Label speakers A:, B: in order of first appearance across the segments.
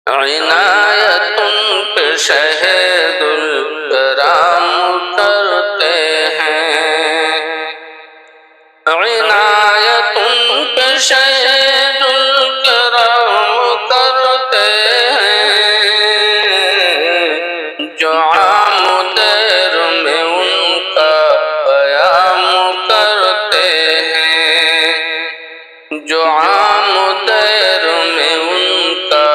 A: عنایت پہ شہد الکرام کرتے ہیں، عنایت پہ شہد الکرام کرتے ہیں، جو عام دیر میں ان کا قیام کرتے ہیں، جو عام دیر میں ان کا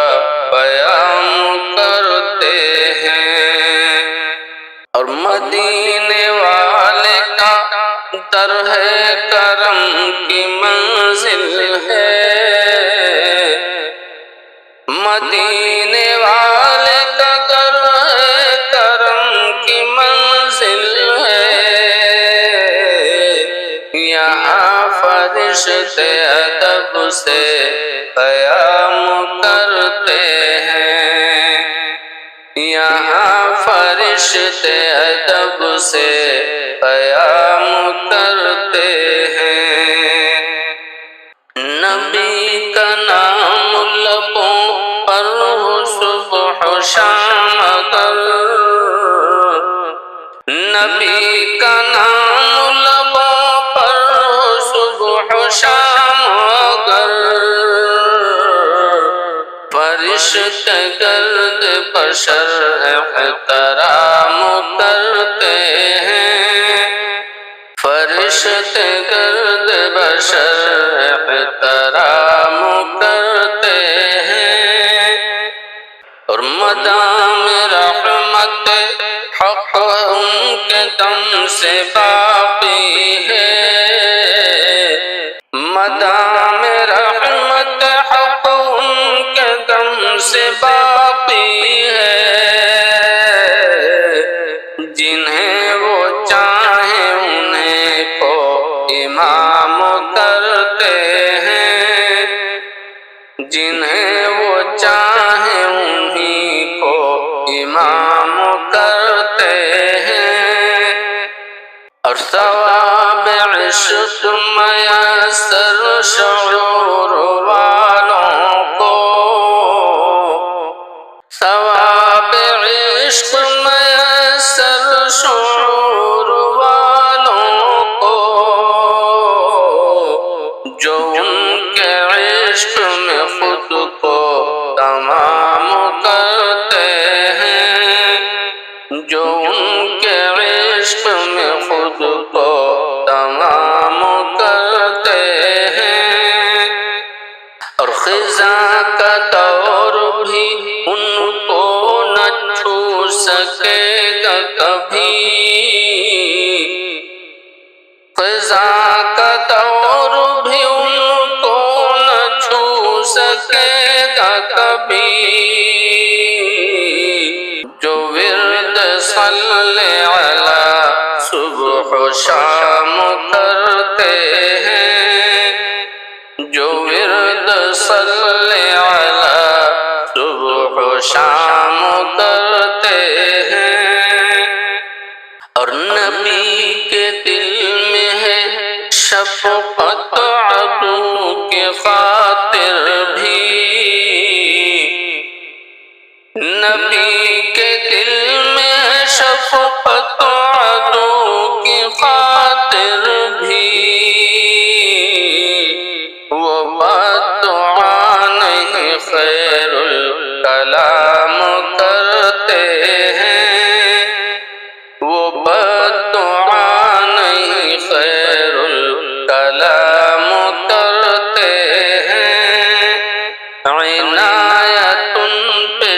A: قیام کرتے ہیں۔ اور مدینے والے کا در ہے کرم کی منزل ہے، مدینے والے کا در ہے کرم کی منزل ہے، یہاں فرشتے ادب سے قیام کرتے ہیں، یہاں فرشتے ادب سے قیام کرتے ہیں۔ نبی کا نام لبوں پر ہو صبح و شام اگر، نبی کا نام لبوں پر ہو صبح و شام اگر، فرشتے گرد بشر احترام کرتے ہیں، فرشتے گرد بشر احترام کرتے ہیں۔ اور مدام رحمت حق ان کے دم سے باقی ہے، مدام رحمت حق ان کے دم سے باقی ہے، جنہیں وہ چاہیں انہیں کو امام کرتے ہیں، جنہیں وہ چاہیں انہیں کو امام کرتے ہیں۔ اور ثواب عشق میسر شعور والوں کو، ثواب عشق میسر شعور والوں کو، جو ان کے عشق میں خود کو تمام کرتے ہیں، جو ان کے عشق میں خود کو تمام کرتے ہیں۔ اور خزاں کا دور بھی ان کو نہ چھو سکے گا کبھی، خزاں کا دور بھی ان کو نہ چھو سکے گا کبھی، جو ورد صلی علی صبح و شام کرتے ہیں، جو ورد صلی علی صبح و شام کرتے ہیں۔ اور نبی کے دل میں ہے شفقت عدو کے خاطر بھی، نبی کے دل میں ہے شفقت عدو کی خاطر بھی، وہ بددعا نہیں خیر الکلام کرتے ہیں، وہ بددعا نہیں خیر الکلام کرتے ہیں۔ عنایت پہ